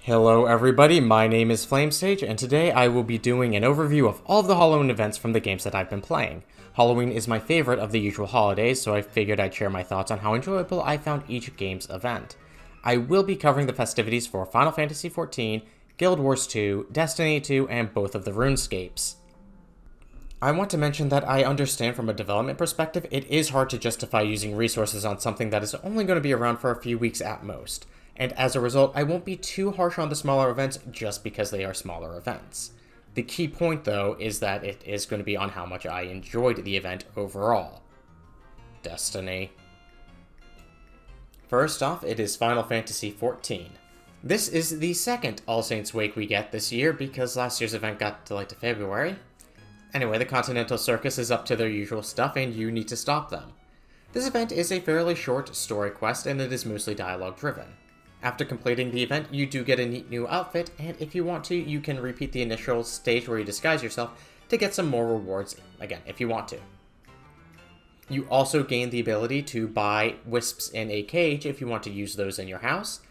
Hello everybody, my name is FlameStage, and today I will be doing an overview of all of the Halloween events from the games that I've been playing. Halloween is my favorite of the usual holidays, so I figured I'd share my thoughts on how enjoyable I found each game's event. I will be covering the festivities for Final Fantasy XIV, Guild Wars 2, Destiny 2, and both of the RuneScapes. I want to mention that I understand from a development perspective, it is hard to justify using resources on something that is only going to be around for a few weeks at most. And as a result, I won't be too harsh on the smaller events just because they are smaller events. The key point, though, is that it is going to be on how much I enjoyed the event overall. Destiny. First off, it is Final Fantasy XIV. This is the second All Saints Wake we get this year because last year's event got delayed to February. Anyway, the Continental Circus is up to their usual stuff and you need to stop them. This event is a fairly short story quest and it is mostly dialogue driven. After completing the event, you do get a neat new outfit, and if you want to, you can repeat the initial stage where you disguise yourself to get some more rewards, again, if you want to. You also gain the ability to buy wisps in a cage if you want to use those in your house.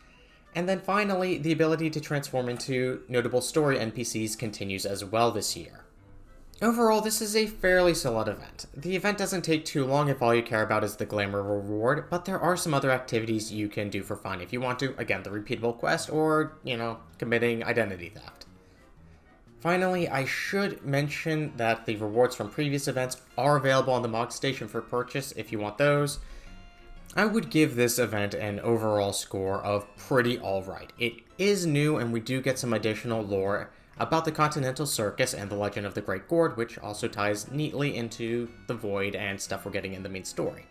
And then finally, the ability to transform into notable story NPCs continues as well this year. Overall, this is a fairly solid event. The event doesn't take too long if all you care about is the glamour reward, but there are some other activities you can do for fun if you want to, again, the repeatable quest or, committing identity theft. Finally, I should mention that the rewards from previous events are available on the Mog Station for purchase if you want those. I would give this event an overall score of pretty alright. It is new and we do get some additional lore about the Continental Circus and the Legend of the Great Gourd, which also ties neatly into the Void and stuff we're getting in the main story.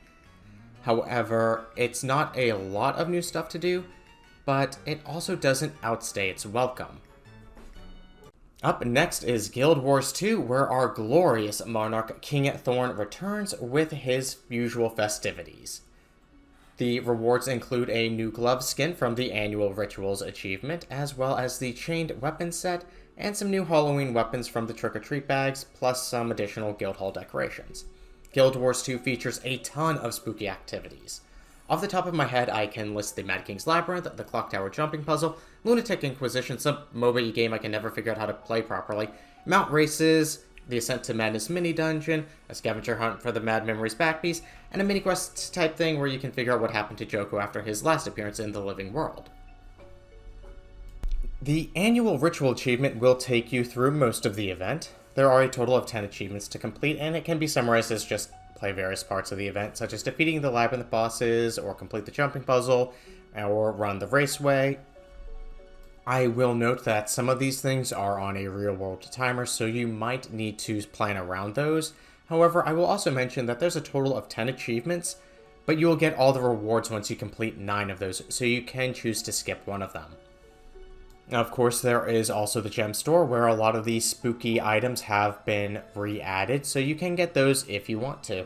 However, it's not a lot of new stuff to do, but it also doesn't outstay its welcome. Up next is Guild Wars 2, where our glorious monarch King Thorn returns with his usual festivities. The rewards include a new glove skin from the annual Rituals achievement, as well as the chained weapon set, and some new Halloween weapons from the trick-or-treat bags, plus some additional Guild Hall decorations. Guild Wars 2 features a ton of spooky activities. Off the top of my head, I can list the Mad King's Labyrinth, the Clock Tower Jumping Puzzle, Lunatic Inquisition, some MOBA game I can never figure out how to play properly, Mount Races, the Ascent to Madness mini-dungeon, a scavenger hunt for the Mad Memories backpiece, and a mini-quest type thing where you can figure out what happened to Joko after his last appearance in the living world. The annual Ritual achievement will take you through most of the event. There are a total of 10 achievements to complete, and it can be summarized as just play various parts of the event, such as defeating the Labyrinth bosses, or complete the jumping puzzle, or run the raceway. I will note that some of these things are on a real-world timer, so you might need to plan around those. However, I will also mention that there's a total of 10 achievements, but you will get all the rewards once you complete 9 of those, so you can choose to skip one of them. Now, of course, there is also the gem store, where a lot of these spooky items have been re-added, so you can get those if you want to.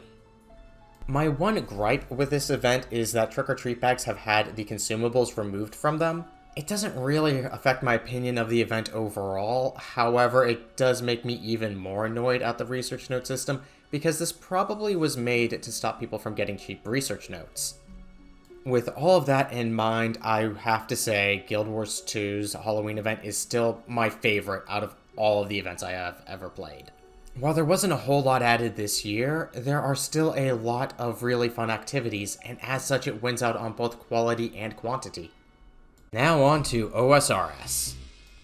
My one gripe with this event is that trick-or-treat bags have had the consumables removed from them. It doesn't really affect my opinion of the event overall, however, it does make me even more annoyed at the research note system, because this probably was made to stop people from getting cheap research notes. With all of that in mind, I have to say Guild Wars 2's Halloween event is still my favorite out of all of the events I have ever played. While there wasn't a whole lot added this year, there are still a lot of really fun activities, and as such it wins out on both quality and quantity. Now on to OSRS.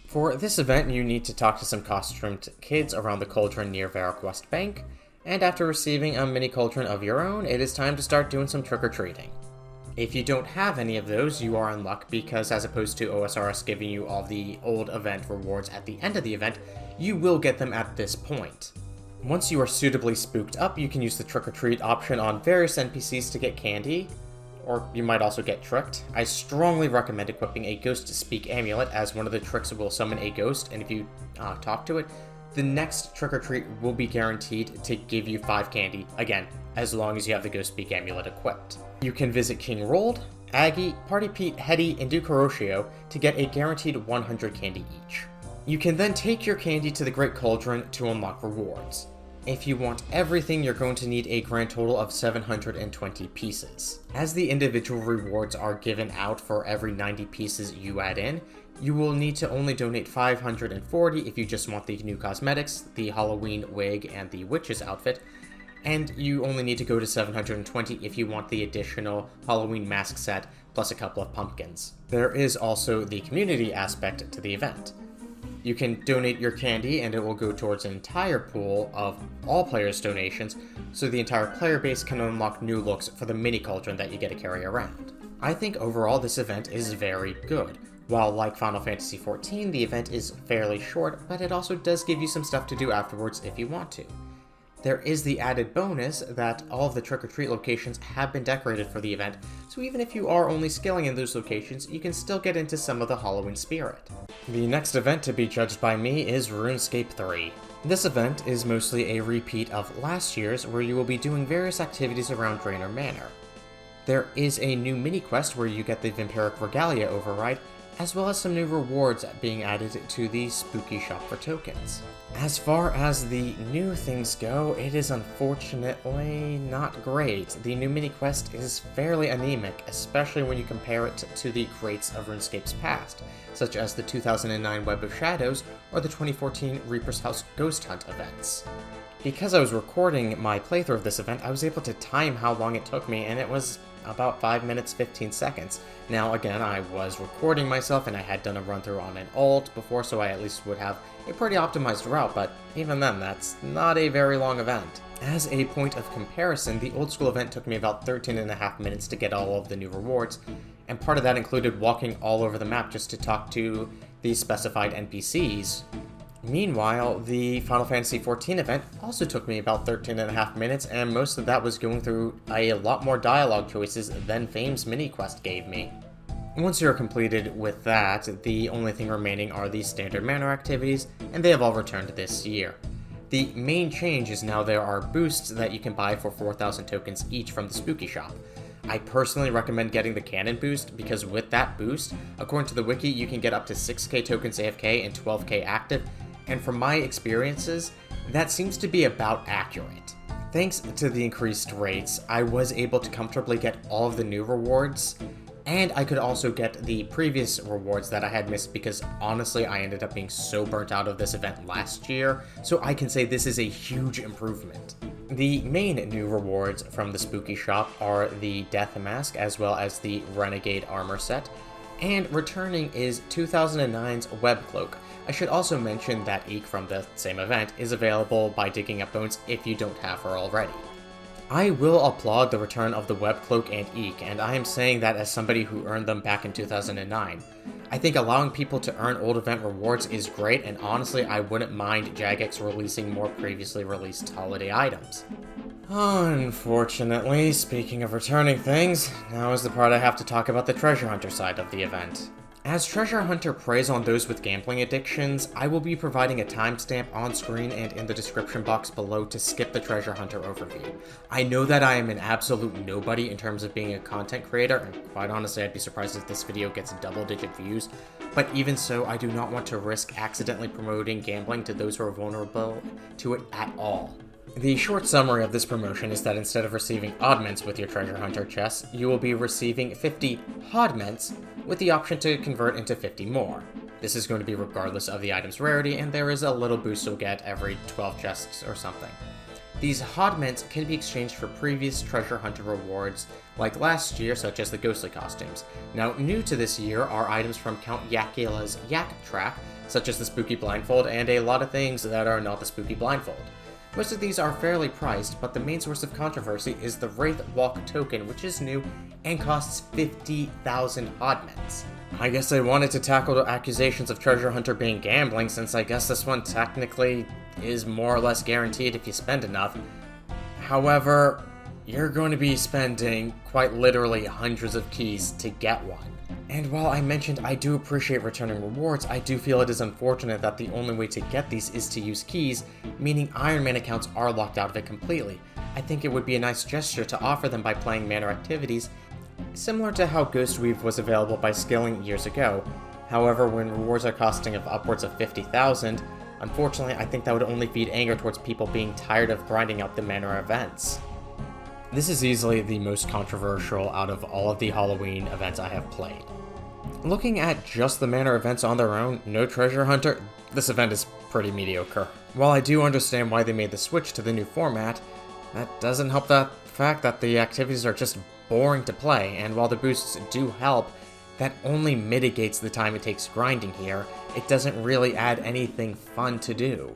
For this event, you need to talk to some costumed kids around the cauldron near Varrock West Bank, and after receiving a mini cauldron of your own, it is time to start doing some trick-or-treating. If you don't have any of those, you are in luck because as opposed to OSRS giving you all the old event rewards at the end of the event, you will get them at this point. Once you are suitably spooked up, you can use the trick-or-treat option on various NPCs to get candy, or you might also get tricked. I strongly recommend equipping a Ghost Speak amulet, as one of the tricks will summon a ghost, and if you talk to it, the next trick-or-treat will be guaranteed to give you 5 candy, again, as long as you have the Ghost Speak amulet equipped. You can visit King Rold, Aggie, Party Pete, Hetty, and Duke Hiroshio to get a guaranteed 100 candy each. You can then take your candy to the Great Cauldron to unlock rewards. If you want everything, you're going to need a grand total of 720 pieces. As the individual rewards are given out for every 90 pieces you add in, You will need to only donate 540 if you just want the new cosmetics, the Halloween wig, and the witch's outfit, and you only need to go to 720 if you want the additional Halloween mask set plus a couple of pumpkins. There is also the community aspect to the event. You can donate your candy and it will go towards an entire pool of all players' donations, so the entire player base can unlock new looks for the mini cauldron that you get to carry around. I think overall this event is very good. While like Final Fantasy XIV, the event is fairly short, but it also does give you some stuff to do afterwards if you want to. There is the added bonus that all of the trick-or-treat locations have been decorated for the event, so even if you are only scaling in those locations, you can still get into some of the Halloween spirit. The next event to be judged by me is RuneScape 3. This event is mostly a repeat of last year's, where you will be doing various activities around Draenor Manor. There is a new mini-quest where you get the Vampiric Regalia override, as well as some new rewards being added to the Spooky Shop for tokens. As far as the new things go, it is unfortunately not great. The new mini-quest is fairly anemic, especially when you compare it to the greats of RuneScape's past, such as the 2009 Web of Shadows or the 2014 Reaper's House Ghost Hunt events. Because I was recording my playthrough of this event, I was able to time how long it took me, and it was about 5 minutes 15 seconds. Now again, I was recording myself and I had done a run through on an alt before, so I at least would have a pretty optimized route, but even then, that's not a very long event. As a point of comparison, the old school event took me about 13.5 minutes to get all of the new rewards, and part of that included walking all over the map just to talk to the specified NPCs. Meanwhile, the Final Fantasy XIV event also took me about 13.5 minutes, and most of that was going through a lot more dialogue choices than Fame's mini-quest gave me. Once you're completed with that, the only thing remaining are the standard manor activities, and they have all returned this year. The main change is now there are boosts that you can buy for 4,000 tokens each from the Spooky Shop. I personally recommend getting the Cannon boost, because with that boost, according to the wiki, you can get up to 6k tokens AFK and 12k active, and from my experiences, that seems to be about accurate. Thanks to the increased rates, I was able to comfortably get all of the new rewards, and I could also get the previous rewards that I had missed because honestly I ended up being so burnt out of this event last year, so I can say this is a huge improvement. The main new rewards from the Spooky Shop are the Death Mask as well as the Renegade Armor set, and returning is 2009's Web Cloak. I should also mention that Eek from the same event is available by digging up bones if you don't have her already. I will applaud the return of the Web Cloak and Eek, and I am saying that as somebody who earned them back in 2009. I think allowing people to earn old event rewards is great, and honestly I wouldn't mind Jagex releasing more previously released holiday items. Unfortunately, speaking of returning things, now is the part I have to talk about the Treasure Hunter side of the event. As Treasure Hunter preys on those with gambling addictions, I will be providing a timestamp on screen and in the description box below to skip the Treasure Hunter overview. I know that I am an absolute nobody in terms of being a content creator, and quite honestly I'd be surprised if this video gets double-digit views, but even so, I do not want to risk accidentally promoting gambling to those who are vulnerable to it at all. The short summary of this promotion is that instead of receiving oddments with your Treasure Hunter chest, you will be receiving 50 hodments with the option to convert into 50 more. This is going to be regardless of the item's rarity, and there is a little boost you'll get every 12 chests or something. These hodments can be exchanged for previous Treasure Hunter rewards, like last year, such as the ghostly costumes. Now, new to this year are items from Count Yakula's Yak Track, such as the Spooky Blindfold, and a lot of things that are not the Spooky Blindfold. Most of these are fairly priced, but the main source of controversy is the Wraith Walk token, which is new and costs 50,000 hodments. I guess I wanted to tackle the accusations of Treasure Hunter being gambling, since I guess this one technically is more or less guaranteed if you spend enough. However, you're going to be spending quite literally hundreds of keys to get one. And while I mentioned I do appreciate returning rewards, I do feel it is unfortunate that the only way to get these is to use keys, meaning Iron Man accounts are locked out of it completely. I think it would be a nice gesture to offer them by playing manor activities, similar to how Ghostweave was available by skilling years ago. However, when rewards are costing of upwards of 50,000, unfortunately I think that would only feed anger towards people being tired of grinding out the manor events. This is easily the most controversial out of all of the Halloween events I have played. Looking at just the Manor events on their own, no treasure hunter, this event is pretty mediocre. While I do understand why they made the switch to the new format, that doesn't help the fact that the activities are just boring to play, and while the boosts do help, that only mitigates the time it takes grinding here. It doesn't really add anything fun to do.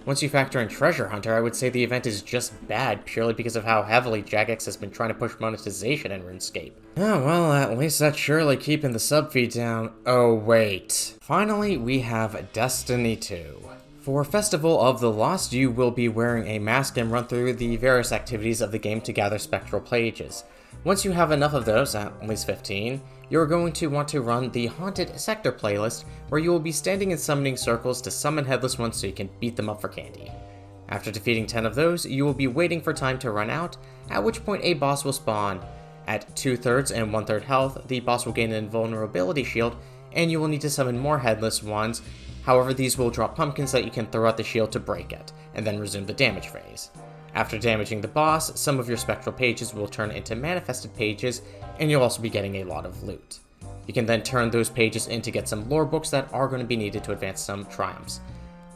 Once you factor in Treasure Hunter, I would say the event is just bad purely because of how heavily Jagex has been trying to push monetization in RuneScape. Oh well, at least that's surely keeping the sub feed down. Oh wait. Finally, we have Destiny 2. For Festival of the Lost, you will be wearing a mask and run through the various activities of the game to gather spectral pages. Once you have enough of those, at least 15, you're going to want to run the Haunted Sector playlist, where you will be standing in summoning circles to summon Headless Ones so you can beat them up for candy. After defeating 10 of those, you will be waiting for time to run out, at which point a boss will spawn. At 2/3 and 1/3 health, the boss will gain an invulnerability shield, and you will need to summon more Headless Ones. However, these will drop pumpkins that you can throw at the shield to break it, and then resume the damage phase. After damaging the boss, some of your spectral pages will turn into manifested pages, and you'll also be getting a lot of loot. You can then turn those pages in to get some lore books that are going to be needed to advance some triumphs.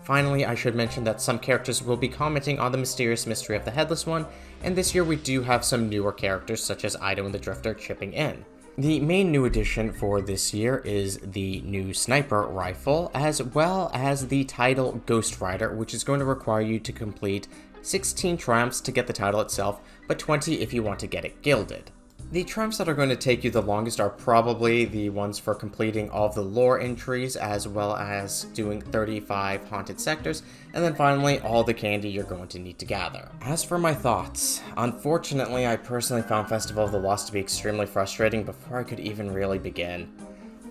Finally, I should mention that some characters will be commenting on the mysterious mystery of the Headless One, and this year we do have some newer characters such as Ido and the Drifter chipping in. The main new addition for this year is the new sniper rifle, as well as the title Ghost Rider, which is going to require you to complete 16 triumphs to get the title itself, but 20 if you want to get it gilded. The triumphs that are going to take you the longest are probably the ones for completing all of the lore entries, as well as doing 35 haunted sectors, and then finally all the candy you're going to need to gather. As for my thoughts, unfortunately I personally found Festival of the Lost to be extremely frustrating before I could even really begin.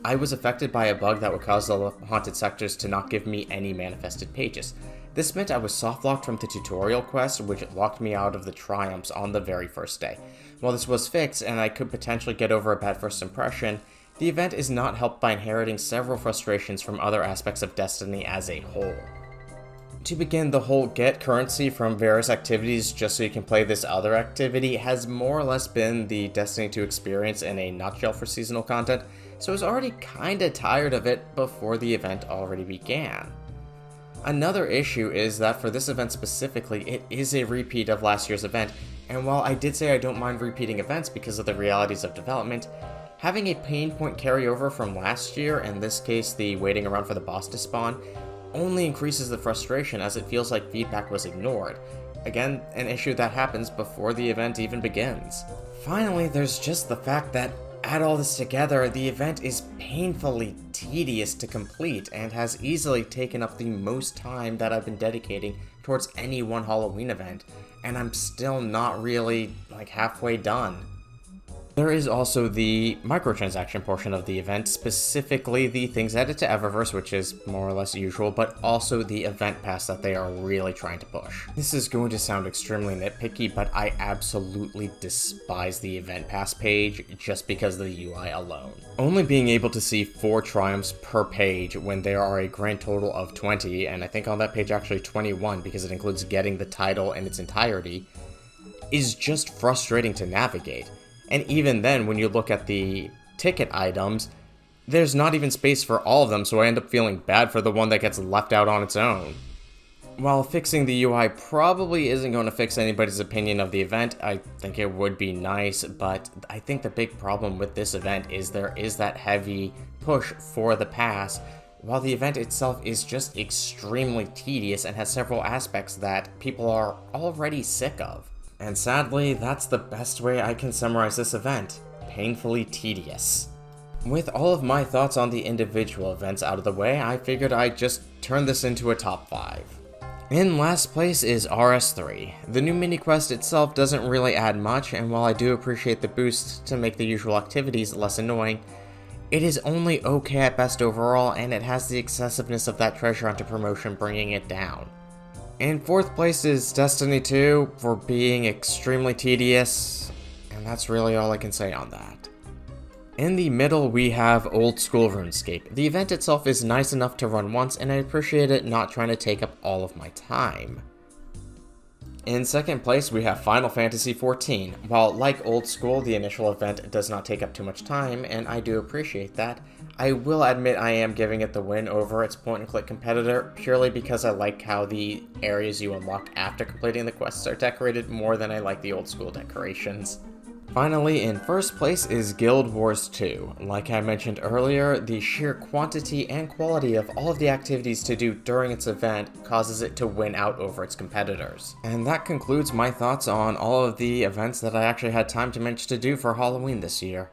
I was affected by a bug that would cause the haunted sectors to not give me any manifested pages. This meant I was soft-locked from the tutorial quest, which locked me out of the triumphs on the very first day. While this was fixed, and I could potentially get over a bad first impression, the event is not helped by inheriting several frustrations from other aspects of Destiny as a whole. To begin, the whole get currency from various activities just so you can play this other activity has more or less been the Destiny 2 experience in a nutshell for seasonal content, so I was already kinda tired of it before the event already began. Another issue is that for this event specifically, it is a repeat of last year's event, and while I did say I don't mind repeating events because of the realities of development, having a pain point carryover from last year, in this case the waiting around for the boss to spawn, only increases the frustration as it feels like feedback was ignored. Again, an issue that happens before the event even begins. Finally, there's just the fact that add all this together, the event is painfully tedious to complete and has easily taken up the most time that I've been dedicating towards any one Halloween event, and I'm still not really halfway done. There is also the microtransaction portion of the event, specifically the things added to Eververse, which is more or less usual, but also the event pass that they are really trying to push. This is going to sound extremely nitpicky, but I absolutely despise the event pass page just because of the UI alone. Only being able to see 4 triumphs per page when there are a grand total of 20, and I think on that page actually 21 because it includes getting the title in its entirety, is just frustrating to navigate. And even then, when you look at the ticket items, there's not even space for all of them, so I end up feeling bad for the one that gets left out on its own. While fixing the UI probably isn't going to fix anybody's opinion of the event, I think it would be nice, but I think the big problem with this event is there is that heavy push for the pass, while the event itself is just extremely tedious and has several aspects that people are already sick of. And sadly, that's the best way I can summarize this event. Painfully tedious. With all of my thoughts on the individual events out of the way, I figured I'd just turn this into a top 5. In last place is RS3. The new mini-quest itself doesn't really add much, and while I do appreciate the boost to make the usual activities less annoying, it is only okay at best overall, and it has the excessiveness of that treasure hunter promotion bringing it down. In 4th place is Destiny 2 for being extremely tedious, and that's really all I can say on that. In the middle, we have Old School RuneScape. The event itself is nice enough to run once, and I appreciate it not trying to take up all of my time. In second place, we have Final Fantasy XIV. While, like Old School, the initial event does not take up too much time, and I do appreciate that, I will admit I am giving it the win over its point-and-click competitor, purely because I like how the areas you unlock after completing the quests are decorated more than I like the Old School decorations. Finally, in first place is Guild Wars 2. Like I mentioned earlier, the sheer quantity and quality of all of the activities to do during its event causes it to win out over its competitors. And that concludes my thoughts on all of the events that I actually had time to manage to do for Halloween this year.